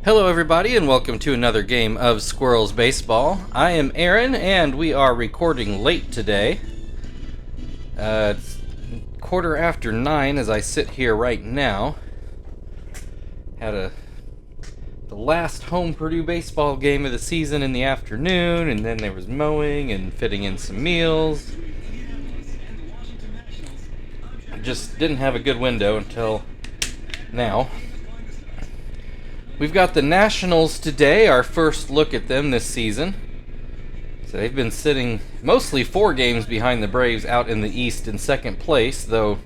Hello everybody and welcome to another game of Squirrels Baseball. I am Aaron and we are recording late today. It's 9:15 as I sit here right now. Had the last home Purdue baseball game of the season in the afternoon, and then there was mowing and fitting in some meals. I just didn't have a good window until now. We've got the Nationals today, our first look at them this season. So they've been sitting mostly 4 games behind the Braves out in the East in second place, though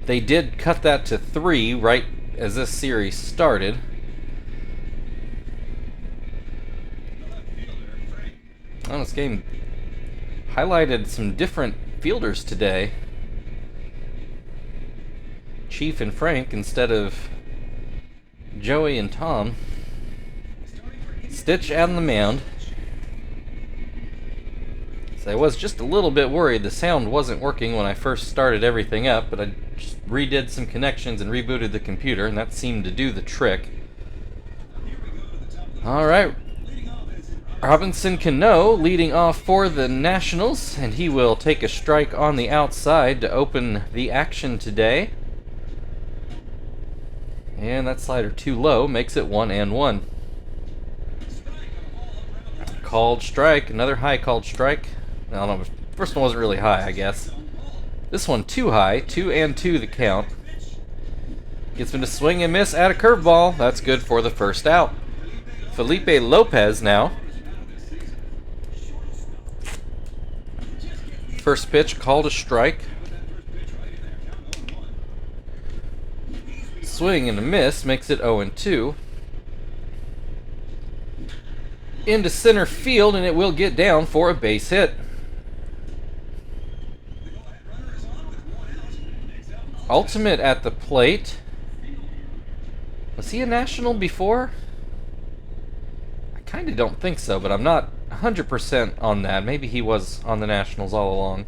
they did cut that to 3 right as this series started. Oh, this game highlighted some different fielders today. Chief and Frank instead of Joey and Tom. Stitch out on the mound. So I was just a little bit worried the sound wasn't working when I first started everything up, but I just redid some connections and rebooted the computer, and that seemed to do the trick. Alright, Robinson Cano leading off for the Nationals, and he will take a strike on the outside to open the action today. And that slider too low makes it 1-1. Called strike, another high called strike. I don't know, the first one wasn't really high, I guess. This one too high, 2-2 the count. Gets him to swing and miss at a curveball. That's good for the first out. Felipe Lopez now. First pitch called a strike. Swing and a miss makes it 0-2. Into center field, and it will get down for a base hit. Ultimate at the plate. Was he a National before? I kind of don't think so, but I'm not 100% on that. Maybe he was on the Nationals all along.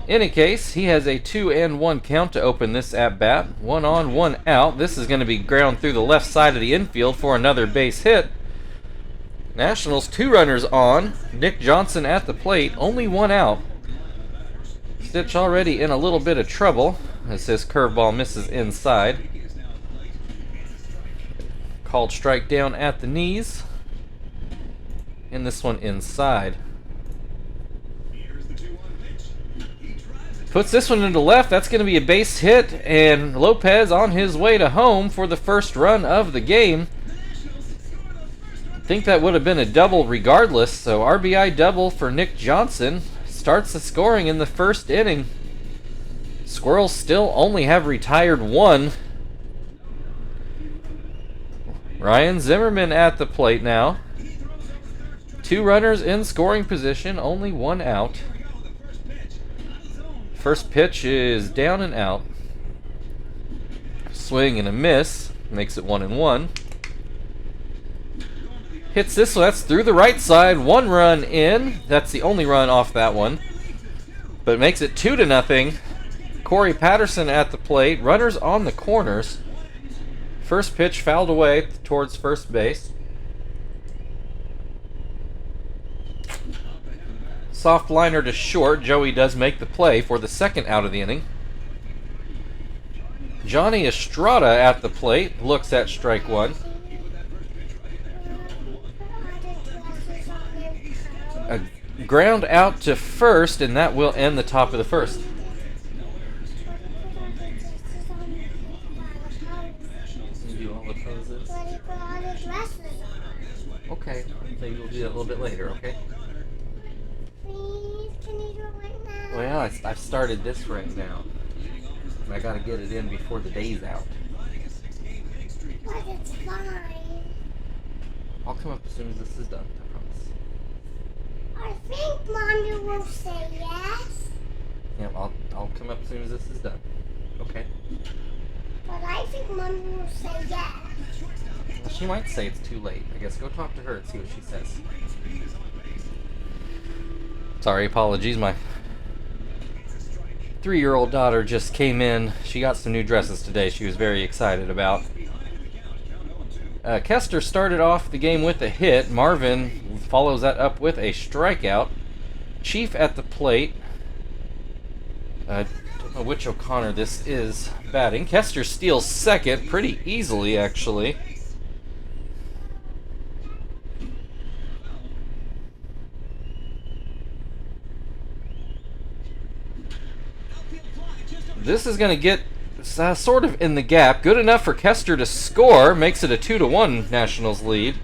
In any case, he has a 2-1 count to open this at-bat. 1 on, 1 out. This is going to be ground through the left side of the infield for another base hit. Nationals 2 runners on. Nick Johnson at the plate. Only 1 out. Stitch already in a little bit of trouble as his curveball misses inside. Called strike down at the knees. And this one inside. Puts this one into left. That's going to be a base hit, and Lopez on his way to home for the first run of the game. I think that would have been a double regardless, so RBI double for Nick Johnson starts the scoring in the first inning. Squirrels still only have retired 1. Ryan Zimmerman at the plate now. 2 runners in scoring position, only 1 out. First pitch is down and out. Swing and a miss makes it 1-1. Hits this one, that's through the right side. 1 run in. That's the only run off that one. But it makes it 2-0. Corey Patterson at the plate. Runners on the corners. First pitch fouled away towards first base. Soft liner to short. Joey does make the play for the second out of the inning. Johnny Estrada at the plate. Looks at strike 1. A ground out to first, and that will end the top of the first. You do all the poses? Okay, maybe we'll do that a little bit later, okay? Well, I've started this right now. And I gotta get it in before the day's out. But it's fine. I'll come up as soon as this is done, I promise. I think Mommy will say yes. Yeah, I'll come up as soon as this is done. Okay? But I think Mommy will say yes. Well, she might say it's too late. I guess go talk to her and see what she says. Sorry, apologies. My 3-year-old daughter just came in. She got some new dresses today she was very excited about. Kester started off the game with a hit. Marvin follows that up with a strikeout. Chief at the plate. Don't know which O'Connor this is batting. Kester steals second pretty easily, actually. This is going to get sort of in the gap. Good enough for Kester to score. Makes it a 2-1 Nationals lead.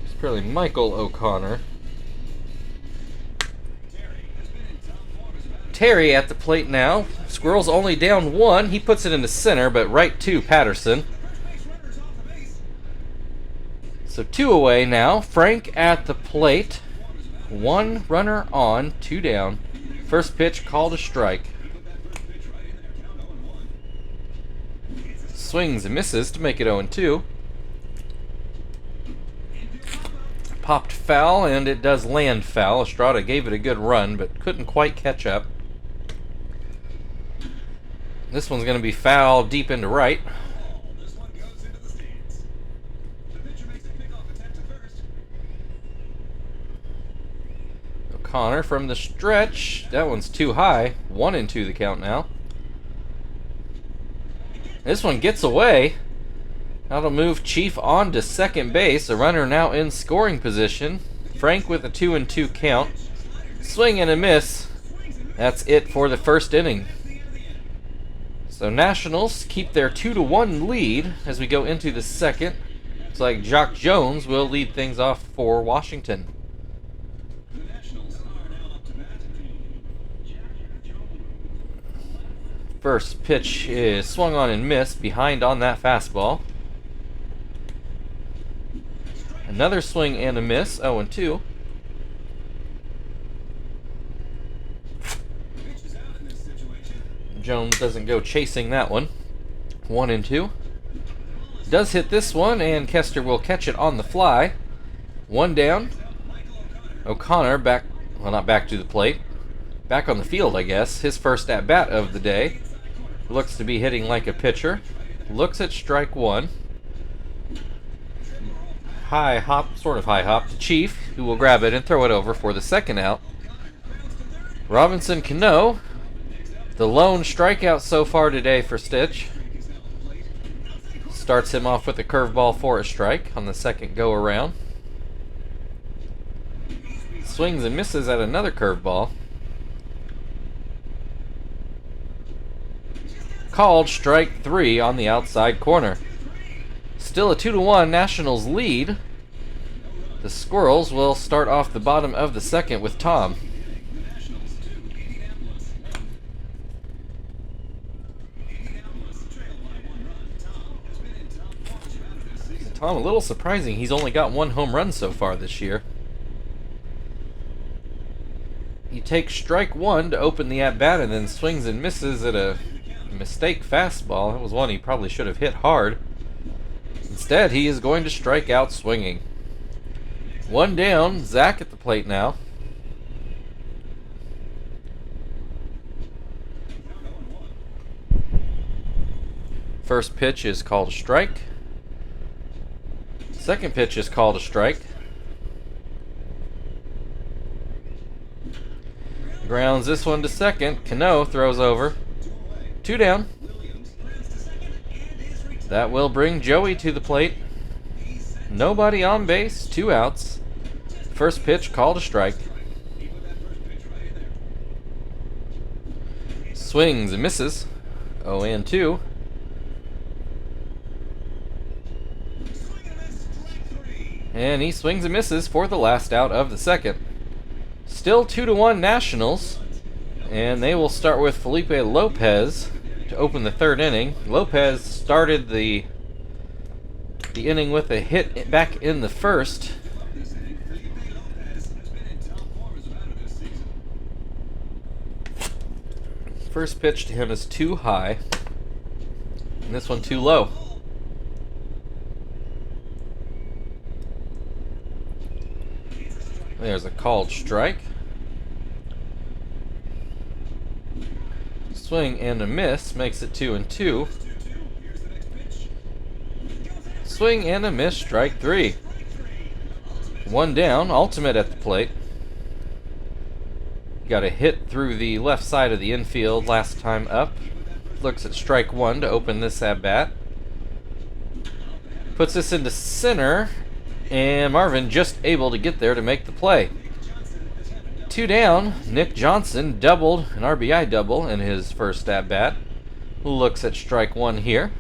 It's probably Michael O'Connor. Terry at the plate now. Squirrels only down 1. He puts it into center, but right to Patterson. So 2 away now. Frank at the plate. 1 runner on, 2 down. First pitch called a strike. Swings and misses to make it 0-2. Popped foul, and it does land foul. Estrada gave it a good run, but couldn't quite catch up. This one's going to be foul deep into right. O'Connor from the stretch. That one's too high. 1-2 the count now. This one gets away. That'll move Chief on to second base. A runner now in scoring position. Frank with a 2-2 count. Swing and a miss. That's it for the first inning. So Nationals keep their 2-1 lead as we go into the second. Looks like Jock Jones will lead things off for Washington. First pitch is swung on and missed, behind on that fastball. Another swing and a miss, 0-2. Jones doesn't go chasing that one. 1-2. Does hit this one, and Kester will catch it on the fly. 1 down. O'Connor back, well, not back to the plate. Back on the field, I guess. His first at-bat of the day. Looks to be hitting like a pitcher. Looks at strike 1. High hop, sort of high hop to Chief, who will grab it and throw it over for the second out. Robinson Cano, the lone strikeout so far today for Stitch. Starts him off with a curveball for a strike on the second go around. Swings and misses at another curveball. Called strike 3 on the outside corner. Still a 2-1 Nationals lead. The Squirrels will start off the bottom of the second with Tom. Tom, a little surprising. He's only got 1 home run so far this year. He takes strike 1 to open the at-bat and then swings and misses at a mistake fastball. That was one he probably should have hit hard. Instead, he is going to strike out swinging. 1 down. Zach at the plate now. First pitch is called a strike. Second pitch is called a strike. Grounds this one to second. Cano throws over. 2 down. That will bring Joey to the plate. Nobody on base. 2 outs. First pitch called a strike. Swings and misses. 0-2. And he swings and misses for the last out of the second. Still 2-1 Nationals. And they will start with Felipe Lopez to open the third inning. Lopez started the inning with a hit back in the first. First pitch to him is too high. And this one too low. There's a called strike. Swing and a miss, makes it 2-2. Swing and a miss, strike 3. 1 down, ultimate at the plate. Got a hit through the left side of the infield last time up. Looks at strike 1 to open this at bat. Puts this into center, and Marvin just able to get there to make the play. 2 down, Nick Johnson doubled, an RBI double in his first at bat. Looks at strike 1 here.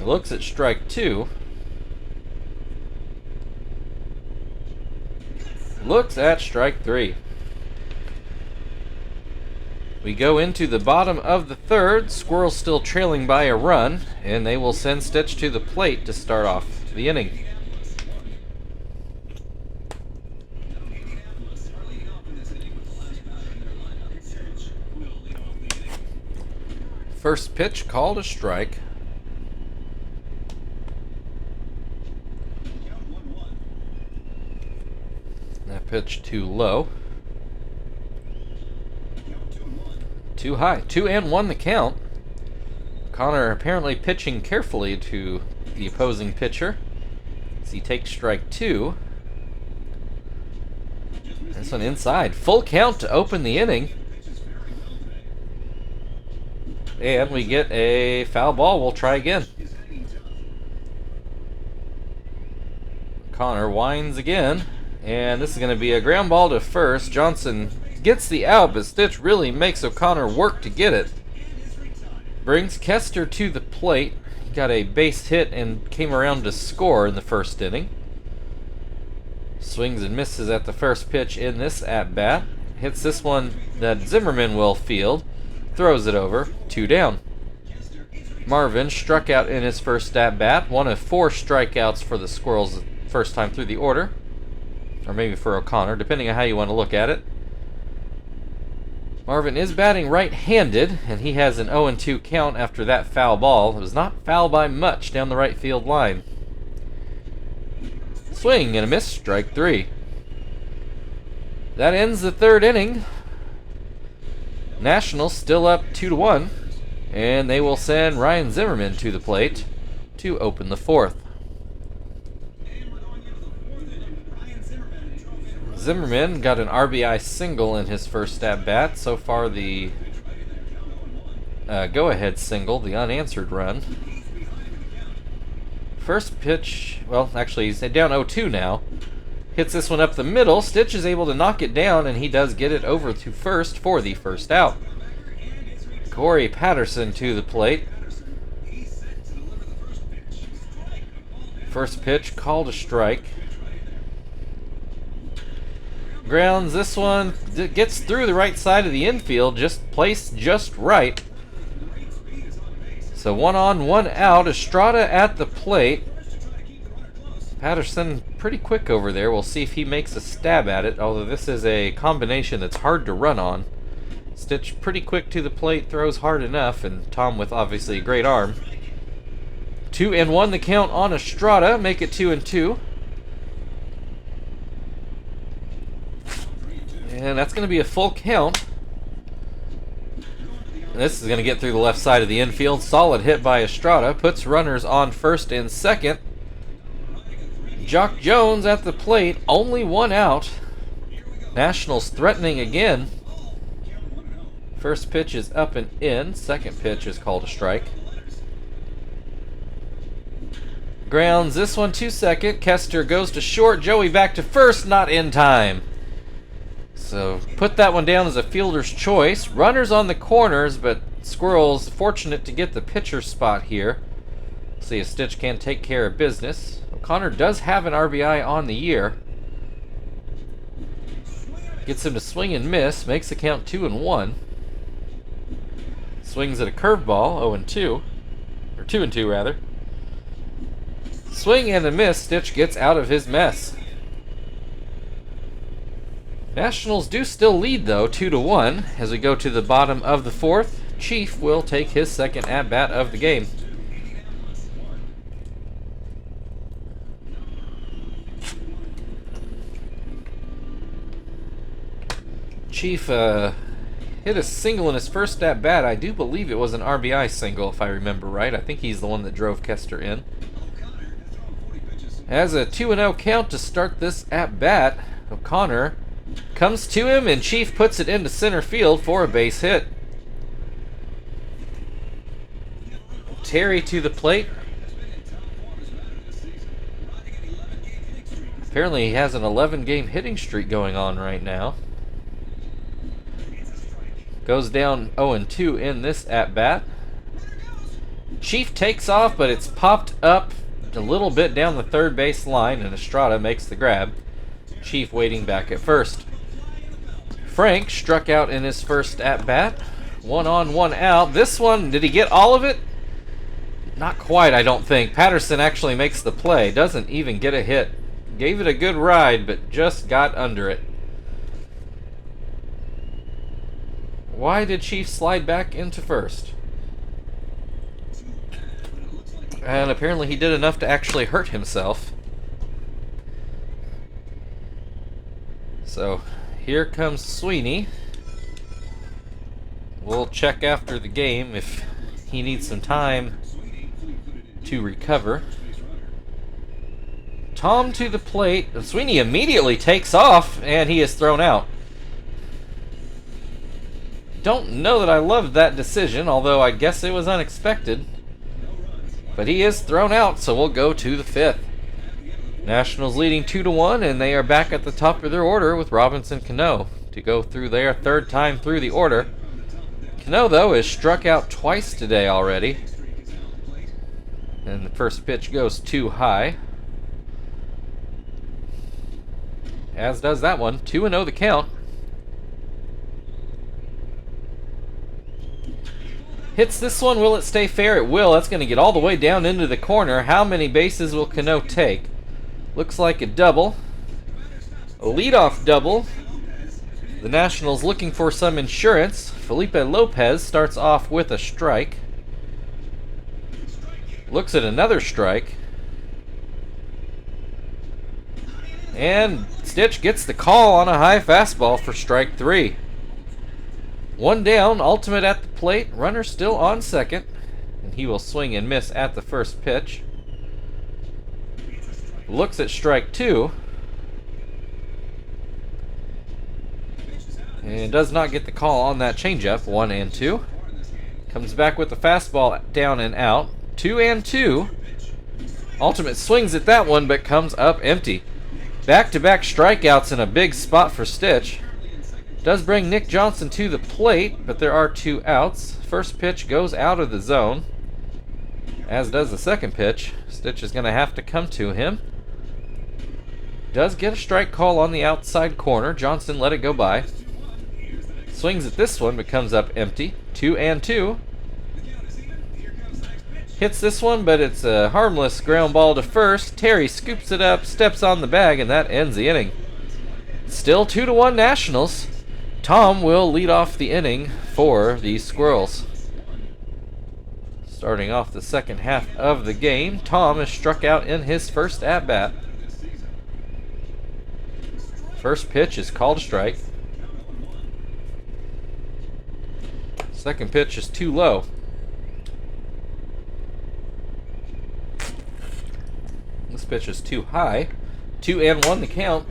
Looks at strike 2. Looks at strike 3. We go into the bottom of the third. Squirrels still trailing by a run, and they will send Stitch to the plate to start off the inning. First pitch called a strike. That pitch too low. Too high. 2-1 the count. Connor apparently pitching carefully to the opposing pitcher as he takes strike 2. This one inside. Full count to open the inning. And we get a foul ball. We'll try again. Connor winds again. And this is going to be a ground ball to first. Johnson gets the out, but Stitch really makes O'Connor work to get it. Brings Kester to the plate. He got a base hit and came around to score in the first inning. Swings and misses at the first pitch in this at-bat. Hits this one that Zimmerman will field. Throws it over. 2 down. Marvin struck out in his first at-bat. 1 of 4 strikeouts for the Squirrels first time through the order. Or maybe for O'Connor, depending on how you want to look at it. Marvin is batting right-handed, and he has an 0-2 count after that foul ball. It was not foul by much down the right field line. Swing and a miss, strike 3. That ends the third inning. Nationals still up 2-1, and they will send Ryan Zimmerman to the plate to open the fourth. Zimmerman got an RBI single in his first at-bat. So far the go-ahead single, the unanswered run. First pitch, well, actually he's down 0-2 now. Hits this one up the middle. Stitch is able to knock it down, and he does get it over to first for the first out. Corey Patterson to the plate. First pitch called a strike. Grounds this one, gets through the right side of the infield, just placed just right. So 1 on, 1 out. Estrada at the plate. Patterson pretty quick over there. We'll see if he makes a stab at it, although this is a combination that's hard to run on. Stitch pretty quick to the plate, throws hard enough, and Tom with obviously a great arm. 2-1 the count on Estrada, make it 2-2. And that's going to be a full count. And this is going to get through the left side of the infield. Solid hit by Estrada. Puts runners on first and second. Jock Jones at the plate. Only 1 out. Nationals threatening again. First pitch is up and in. Second pitch is called a strike. Grounds this one to second. Kester goes to short. Joey back to first. Not in time. So put that one down as a fielder's choice. Runners on the corners, but Squirrels fortunate to get the pitcher spot here. See if Stitch can take care of business. O'Connor does have an RBI on the year. Gets him to swing and miss. Makes the count 2-1. Swings at a curveball, 0-2. Or 2-2 rather. Swing and a miss. Stitch gets out of his mess. Nationals do still lead, though, 2-1. As we go to the bottom of the fourth, Chief will take his second at-bat of the game. Chief hit a single in his first at bat. I do believe it was an RBI single, if I remember right. I think he's the one that drove Kester in. Has a 2-0 count to start this at bat. O'Connor comes to him, and Chief puts it into center field for a base hit. Terry to the plate. Apparently he has an 11-game hitting streak going on right now. Goes down 0-2 in this at-bat. Chief takes off, but it's popped up a little bit down the third base line, and Estrada makes the grab. Chief waiting back at first. Frank struck out in his first at-bat. 1 on, 1 out. This one, did he get all of it? Not quite, I don't think. Patterson actually makes the play. Doesn't even get a hit. Gave it a good ride, but just got under it. Why did Chief slide back into first? And apparently he did enough to actually hurt himself. So here comes Sweeney. We'll check after the game if he needs some time to recover. Tom to the plate. Sweeney immediately takes off, and he is thrown out. Don't know that I loved that decision, although I guess it was unexpected. But he is thrown out, so we'll go to the 5th. Nationals leading 2-1, and they are back at the top of their order with Robinson Cano to go through their 3rd time through the order. Cano, though, is struck out twice today already. And the first pitch goes too high. As does that one. 2-0 the count. Hits this one. Will it stay fair? It will. That's going to get all the way down into the corner. How many bases will Cano take? Looks like a double. A leadoff double. The Nationals looking for some insurance. Felipe Lopez starts off with a strike. Looks at another strike. And Stitch gets the call on a high fastball for strike 3. 1 down, Ultimate at the plate, runner still on second, and he will swing and miss at the first pitch. Looks at strike 2, and does not get the call on that changeup. 1-2. Comes back with the fastball down and out. 2-2. Ultimate swings at that one, but comes up empty. Back-to-back strikeouts in a big spot for Stitch. Does bring Nick Johnson to the plate, but there are 2 outs. First pitch goes out of the zone, as does the second pitch. Stitch is going to have to come to him. Does get a strike call on the outside corner. Johnson let it go by. Swings at this one, but comes up empty. 2-2. Hits this one, but it's a harmless ground ball to first. Terry scoops it up, steps on the bag, and that ends the inning. Still 2-1 Nationals. Tom will lead off the inning for the Squirrels. Starting off the second half of the game, Tom is struck out in his first at-bat. First pitch is called a strike. Second pitch is too low. This pitch is too high. 2-1 the count.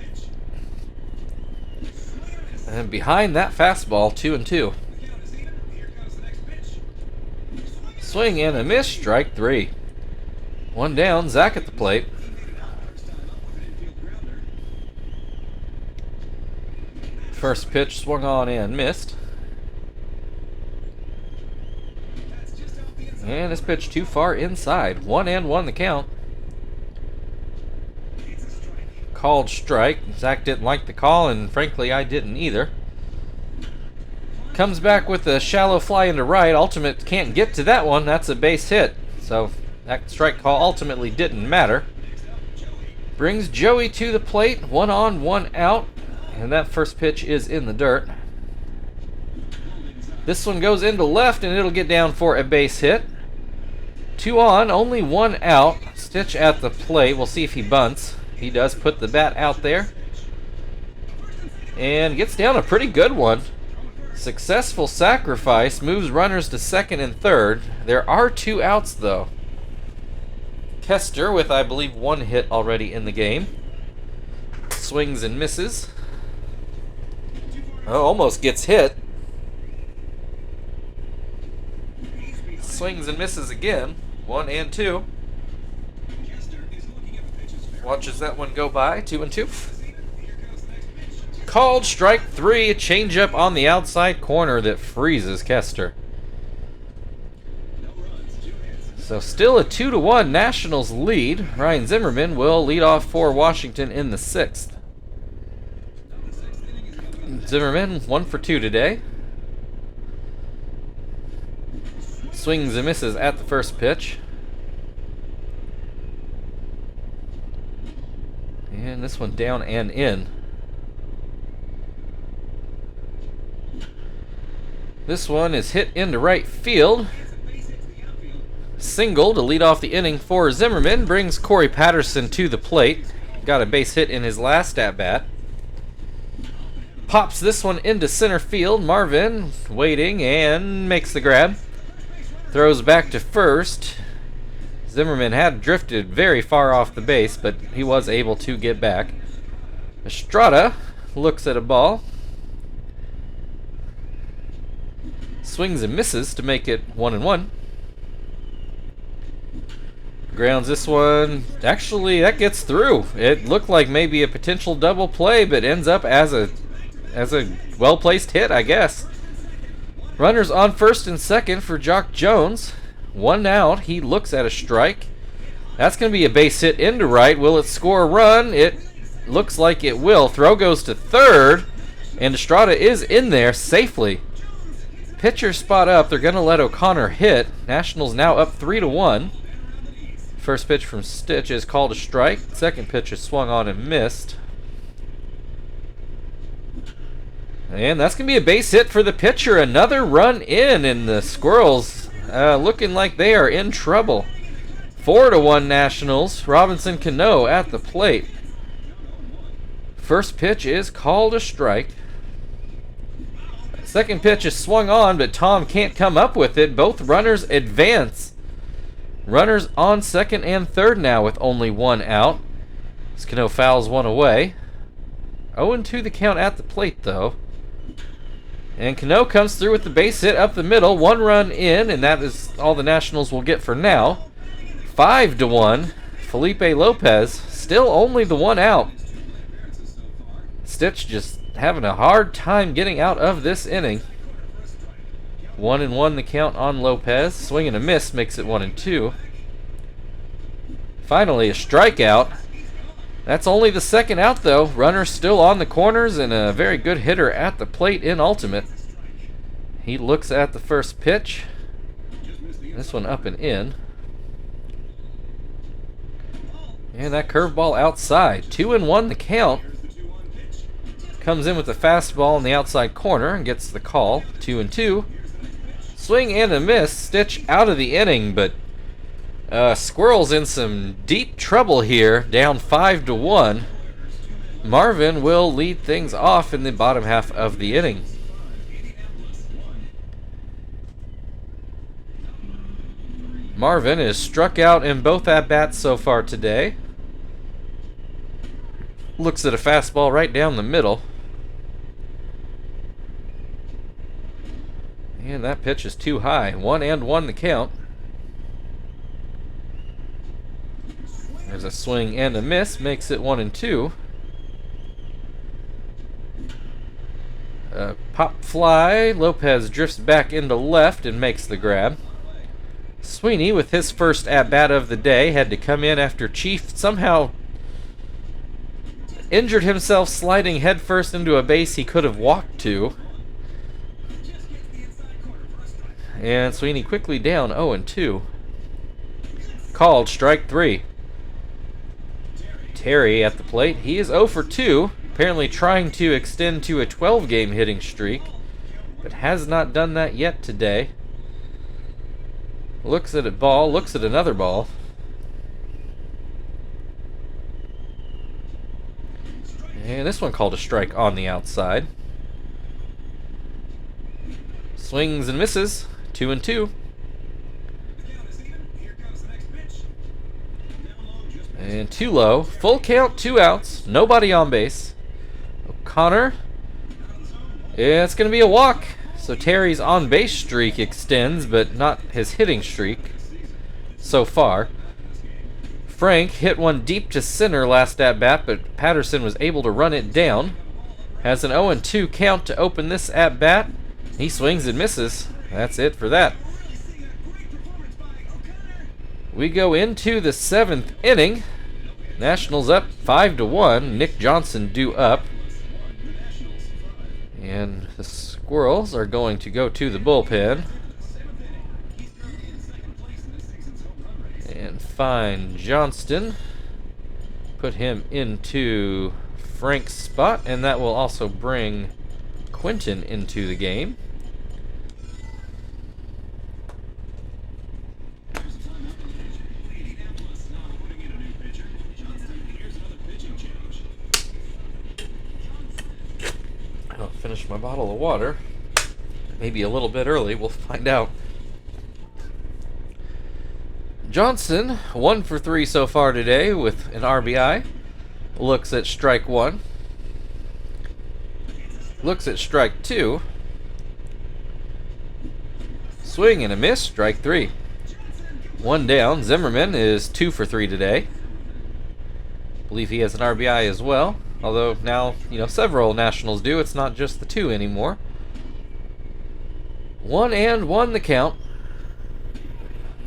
And behind that fastball, 2-2. Swing and a miss, strike 3. 1 down, Zach at the plate. First pitch swung on and missed. And this pitch too far inside. 1-1 the count. Called strike. Zach didn't like the call, and frankly I didn't either. Comes back with a shallow fly into right. Ultimate can't get to that one. That's a base hit. So that strike call ultimately didn't matter. Brings Joey to the plate. 1 on, 1 out. And that first pitch is in the dirt. This one goes into left, and it'll get down for a base hit. 2 on, only 1 out. Stitch at the plate. We'll see if he bunts. He does put the bat out there. And gets down a pretty good one. Successful sacrifice moves runners to second and third. There are 2 outs, though. Kester with, I believe, 1 hit already in the game. Swings and misses. Oh, almost gets hit. Swings and misses again. 1 and 2. Watches that one go by. 2 and 2. Called strike 3. A changeup on the outside corner that freezes Kester. So still a 2-1 Nationals lead. Ryan Zimmerman will lead off for Washington in the 6th. Zimmerman 1 for 2 today. Swings and misses at the first pitch. And this one down and in. This one is hit into right field. Single to lead off the inning for Zimmerman brings Corey Patterson to the plate. Got a base hit in his last at-bat. Pops this one into center field. Marvin waiting and makes the grab. Throws back to first. Zimmerman had drifted very far off the base, but he was able to get back. Estrada looks at a ball. Swings and misses to make it 1-1. Grounds this one. Actually, that gets through. It looked like maybe a potential double play, but ends up as a well-placed hit, I guess. Runners on first and second for Jock Jones. 1 out. He looks at a strike. That's going to be a base hit into right. Will it score a run? It looks like it will. Throw goes to third, and Estrada is in there safely. Pitcher spot up. They're going to let O'Connor hit. Nationals now up 3-1. First pitch from Stitch is called a strike. Second pitch is swung on and missed. And that's going to be a base hit for the pitcher. Another run in, and the Squirrels looking like they are in trouble. 4-1 Nationals. Robinson Cano at the plate. First pitch is called a strike. Second pitch is swung on, but Tom can't come up with it. Both runners advance. Runners on second and third now with only 1 out. Cano fouls one away. 0-2 the count at the plate, though. And Cano comes through with the base hit up the middle. 1 run in, and that is all the Nationals will get for now. 5-1. Felipe Lopez, still only the 1 out. Stitch just having a hard time getting out of this inning. 1-1 the count on Lopez. Swing and a miss makes it 1-2. Finally, a strikeout. That's only the 2nd out, though. Runner still on the corners and a very good hitter at the plate in ultimate. He looks at the first pitch. This one up and in. And that curveball outside. 2-1 the count. Comes in with a fastball in the outside corner and gets the call. 2-2. Swing and a miss. Stitch out of the inning, but Squirrels in some deep trouble here. Down 5-1. Marvin will lead things off in the bottom half of the inning. Marvin is struck out in both at-bats so far today. Looks at a fastball right down the middle. And that pitch is too high. 1-1 the count. There's a swing and a miss. Makes it 1-2. Pop fly. Lopez drifts back into left and makes the grab. Sweeney, with his first at-bat of the day, had to come in after Chief somehow injured himself sliding headfirst into a base he could have walked to. And Sweeney quickly down 0-2. Called strike 3. Terry at the plate. He is 0 for 2. Apparently trying to extend to a 12-game hitting streak, but has not done that yet today. Looks at a ball. Looks at another ball. And this one called a strike on the outside. Swings and misses. 2-2. And too low. Full count, 2 outs. Nobody on base. O'Connor. Yeah, it's going to be a walk. So Terry's on base streak extends, but not his hitting streak so far. Frank hit one deep to center last at bat, but Patterson was able to run it down. Has an 0-2 count to open this at bat. He swings and misses. That's it for that. We go into the 7th inning. Nationals up 5-1. Nick Johnson due up. And the Squirrels are going to go to the bullpen and find Johnston. Put him into Frank's spot, and that will also bring Quinton into the game. I'll finish my bottle of water. Maybe a little bit early, we'll find out. Johnson, 1 for 3 so far today with an RBI. Looks at strike 1. Looks at strike 2. Swing and a miss, strike 3. 1 down. Zimmerman is 2 for 3 today. Believe he has an RBI as well. Although now, several Nationals do. It's not just the 2 anymore. 1-1 the count.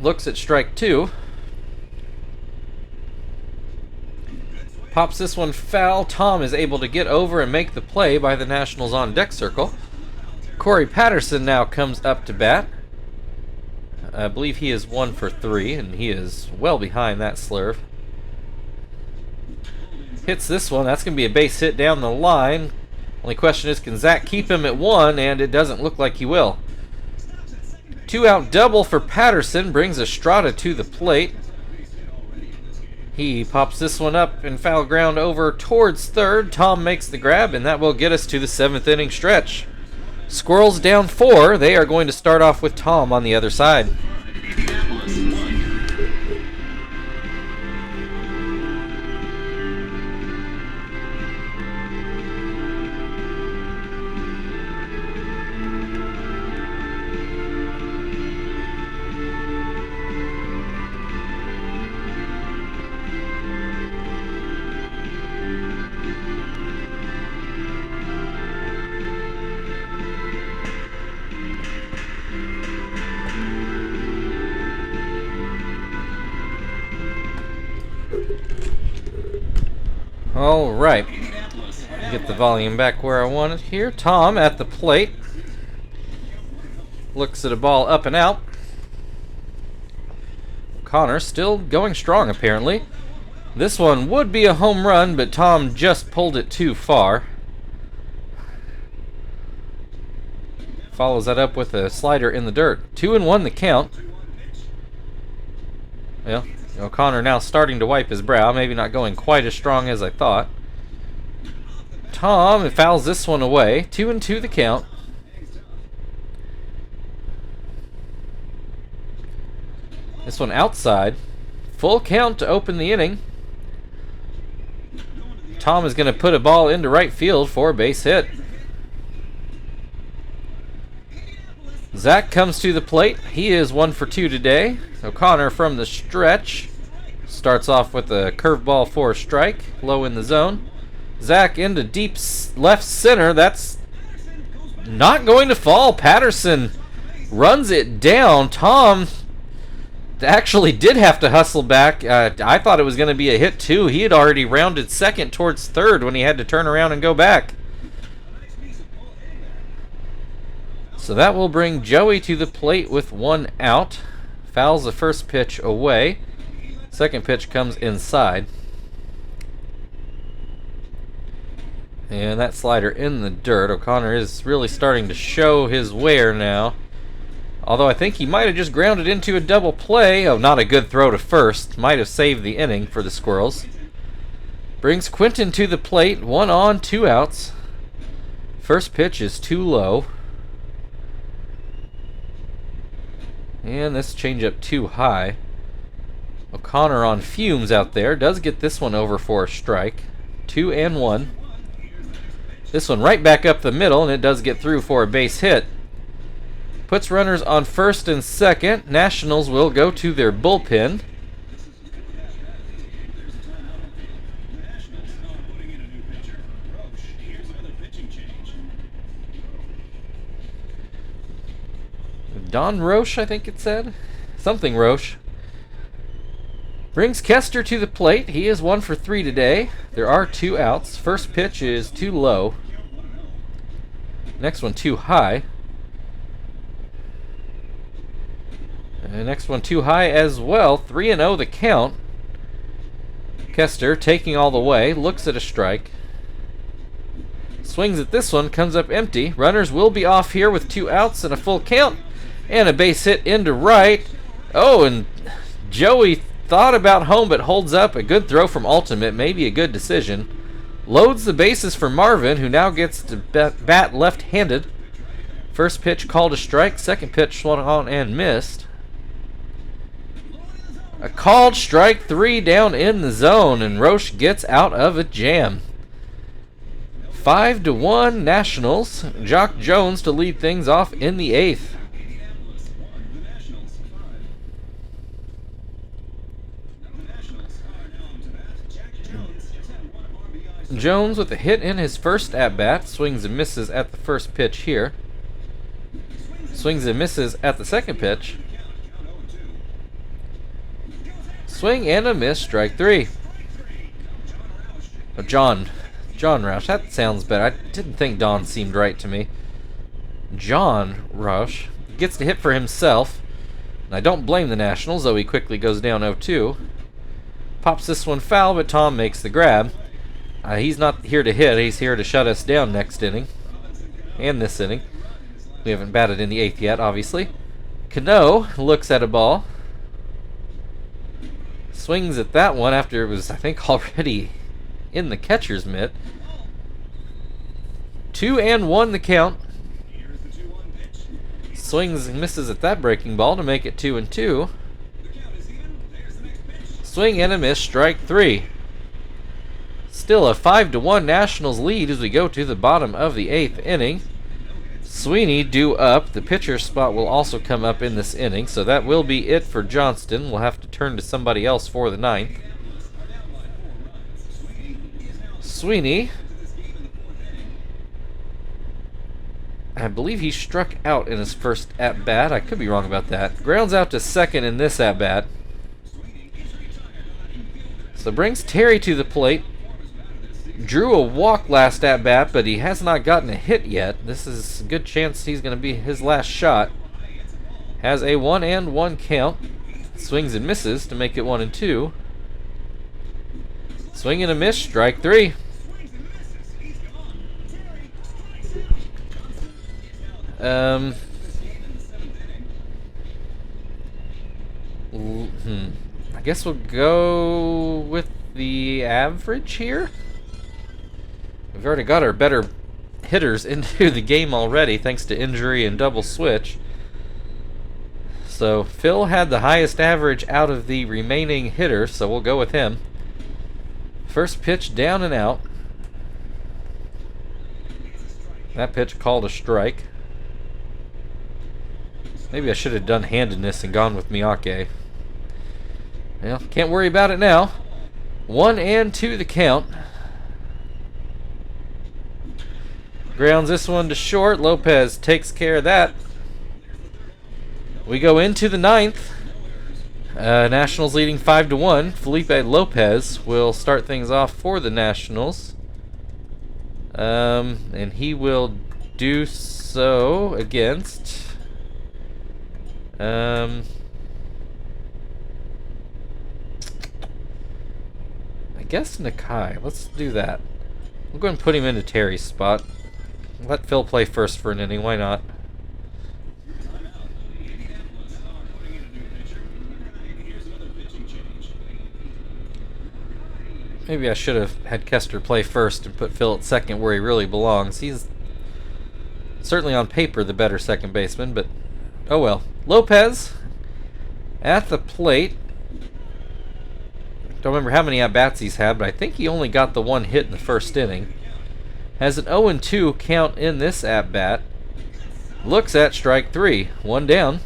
Looks at strike 2. Pops this one foul. Tom is able to get over and make the play by the Nationals on deck circle. Corey Patterson now comes up to bat. I believe he is 1 for 3, and he is well behind that slurve. Hits this one. That's going to be a base hit down the line. Only question is, can Zach keep him at 1? And it doesn't look like he will. 2-out double for Patterson brings Estrada to the plate. He pops this one up and foul ground over towards third. Tom makes the grab, and that will get us to the 7th inning stretch. Squirrels down 4. They are going to start off with Tom on the other side. All right, get the volume back where I want it here. Tom at the plate. Looks at a ball up and out. Connor still going strong apparently. This one would be a home run, but Tom just pulled it too far. Follows that up with a slider in the dirt. 2-1 the count. Well, O'Connor now starting to wipe his brow, maybe not going quite as strong as I thought. Tom fouls this one away. 2-2 the count. This one outside. Full count to open the inning. Tom is going to put a ball into right field for a base hit. Zach comes to the plate. He is 1 for 2 today. O'Connor from the stretch starts off with a curveball for a strike, low in the zone. Zach into deep left center. That's not going to fall. Patterson runs it down. Tom actually did have to hustle back. I thought it was going to be a hit too. He had already rounded second towards third when he had to turn around and go back. So that will bring Joey to the plate with 1 out. Fouls the first pitch away. Second pitch comes inside. And that slider in the dirt. O'Connor is really starting to show his wear now. Although I think he might have just grounded into a double play. Oh, not a good throw to first. Might have saved the inning for the Squirrels. Brings Quinton to the plate. 1 on, 2 outs. First pitch is too low. And this changeup too high. O'Connor on fumes out there. Does get this one over for a strike. 2-1. This one right back up the middle, and it does get through for a base hit. Puts runners on first and second. Nationals will go to their bullpen. Don Roche, I think it said. Something Roche. Brings Kester to the plate. He is 1 for 3 today. There are 2 outs. First pitch is too low. Next one too high. And next one too high as well. 3-0 the count. Kester taking all the way. Looks at a strike. Swings at this one. Comes up empty. Runners will be off here with 2 outs and a full count. And a base hit into right. Oh, and Joey thought about home but holds up. A good throw from Ultimate. Maybe a good decision. Loads the bases for Marvin, who now gets to bat left-handed. First pitch called a strike. Second pitch swung on and missed. A called strike 3 down in the zone, and Roche gets out of a jam. 5-1 Nationals. Jock Jones to lead things off in the 8th. Jones with a hit in his first at-bat. Swings and misses at the first pitch here. Swings and misses at the second pitch. Swing and a miss, strike 3. Oh, John Roush. That sounds better. I didn't think Don seemed right to me. John Roush gets to hit for himself. And I don't blame the Nationals, though he quickly goes down 0-2. Pops this one foul, but Tom makes the grab. He's not here to hit. He's here to shut us down next inning. And this inning. We haven't batted in the 8th yet, obviously. Cano looks at a ball. Swings at that one after it was, I think, already in the catcher's mitt. 2-1 the count. Swings and misses at that breaking ball to make it 2-2. Swing and a miss, strike 3. Still a 5-1 Nationals lead as we go to the bottom of the 8th inning. Sweeney due up. The pitcher spot will also come up in this inning, so that will be it for Johnston. We'll have to turn to somebody else for the 9th. Sweeney, I believe he struck out in his first at-bat. I could be wrong about that. Grounds out to second in this at-bat. So brings Terry to the plate. Drew a walk last at-bat, but he has not gotten a hit yet. This is a good chance he's going to be his last shot. Has a 1-1 count. Swings and misses to make it 1-2. Swing and a miss, strike 3. I guess we'll go with the average here. We've already got our better hitters into the game already, thanks to injury and double switch. So Phil had the highest average out of the remaining hitters, so we'll go with him. First pitch down and out. That pitch called a strike. Maybe I should have done handedness and gone with Miyake. Well, can't worry about it now. 1-2 the count. Grounds this one to short. Lopez takes care of that. We go into the 9th. Nationals leading 5-1. Felipe Lopez will start things off for the Nationals. And he will do so against... I guess Nakai. Let's do that. We'll go and put him into Terry's spot. Let Phil play first for an inning. Why not? Maybe I should have had Kester play first and put Phil at second where he really belongs. He's certainly on paper the better second baseman, but oh well. Lopez At the plate, don't remember how many at-bats he's had, but I think he only got the one hit in the first inning. Has an 0-2 count in this at-bat. Looks at strike 3, 1 down.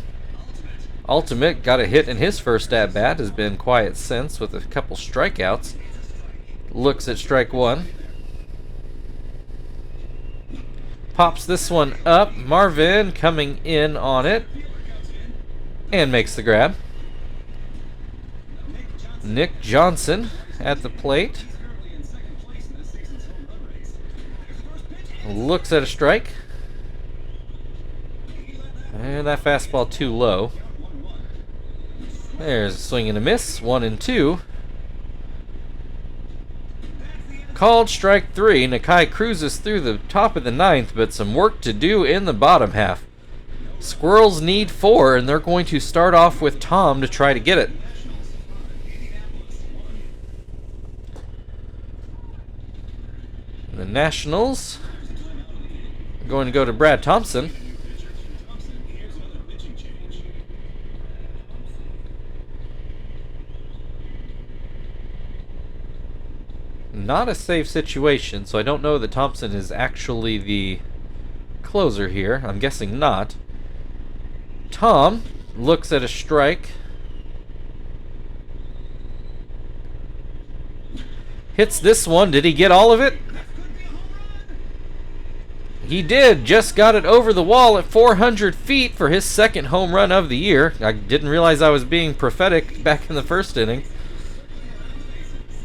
Ultimate got a hit in his first at-bat, has been quiet since with a couple strikeouts. Looks at strike 1. Pops this one up. Marvin coming in on it. And makes the grab. Nick Johnson at the plate. Looks at a strike. And that fastball too low. There's a swing and a miss. 1-2. Called strike 3. Nakai cruises through the top of the 9th, but some work to do in the bottom half. Squirrels need 4, and they're going to start off with Tom to try to get it. The Nationals are going to go to Brad Thompson. Not a safe situation, so I don't know that Thompson is actually the closer here. I'm guessing not. Tom looks at a strike. Hits this one. Did he get all of it? He did. Just got it over the wall at 400 feet for his second home run of the year. I didn't realize I was being prophetic back in the first inning.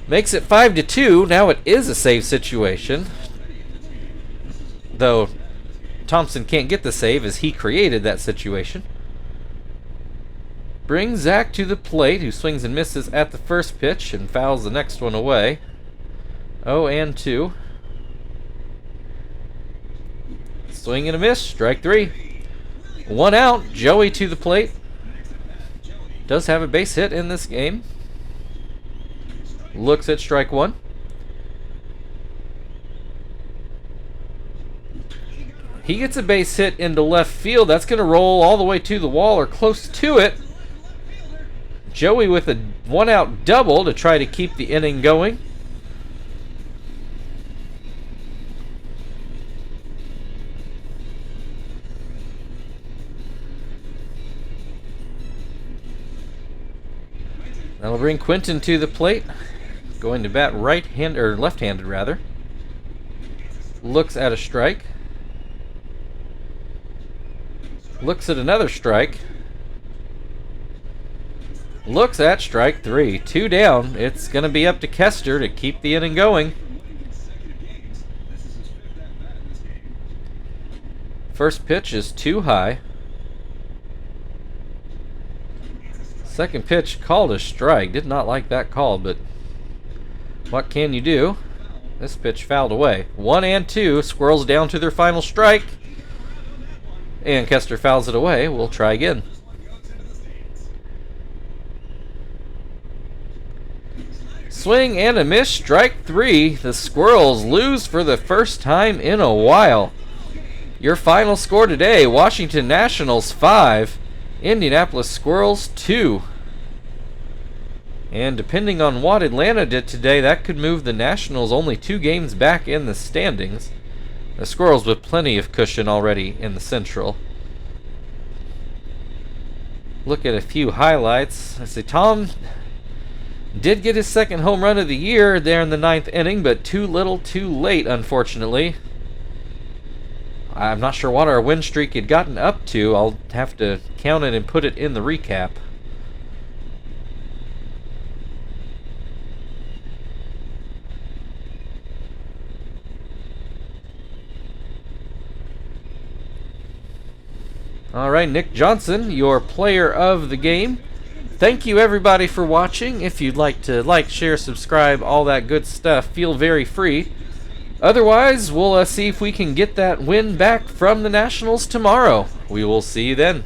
Makes it 5-2. Now it is a save situation. Though Thompson can't get the save as he created that situation. Brings Zach to the plate, who swings and misses at the first pitch and fouls the next one away. 0-2. Swing and a miss. Strike 3. 1 out. Joey to the plate. Does have a base hit in this game. Looks at strike 1. He gets a base hit into left field. That's going to roll all the way to the wall or close to it. Joey with a 1-out double to try to keep the inning going. That'll bring Quentin to the plate. Going to bat left-handed rather. Looks at a strike. Looks at another strike. Looks at strike 3. 2 down. It's going to be up to Kester to keep the inning going. First pitch is too high. Second pitch called a strike. Did not like that call, but what can you do? This pitch fouled away. 1-2. Squirrels down to their final strike. And Kester fouls it away. We'll try again. Swing and a miss. Strike 3. The Squirrels lose for the first time in a while. Your final score today, Washington Nationals 5, Indianapolis Squirrels 2. And depending on what Atlanta did today, that could move the Nationals only 2 games back in the standings. The Squirrels with plenty of cushion already in the Central. Look at a few highlights. Let's see, Tom did get his second home run of the year there in the 9th inning, but too little too late, unfortunately. I'm not sure what our win streak had gotten up to. I'll have to count it and put it in the recap. Alright, Nick Johnson, your player of the game. Thank you everybody for watching. If you'd like to like, share, subscribe, all that good stuff, feel very free. Otherwise, we'll see if we can get that win back from the Nationals tomorrow. We will see you then.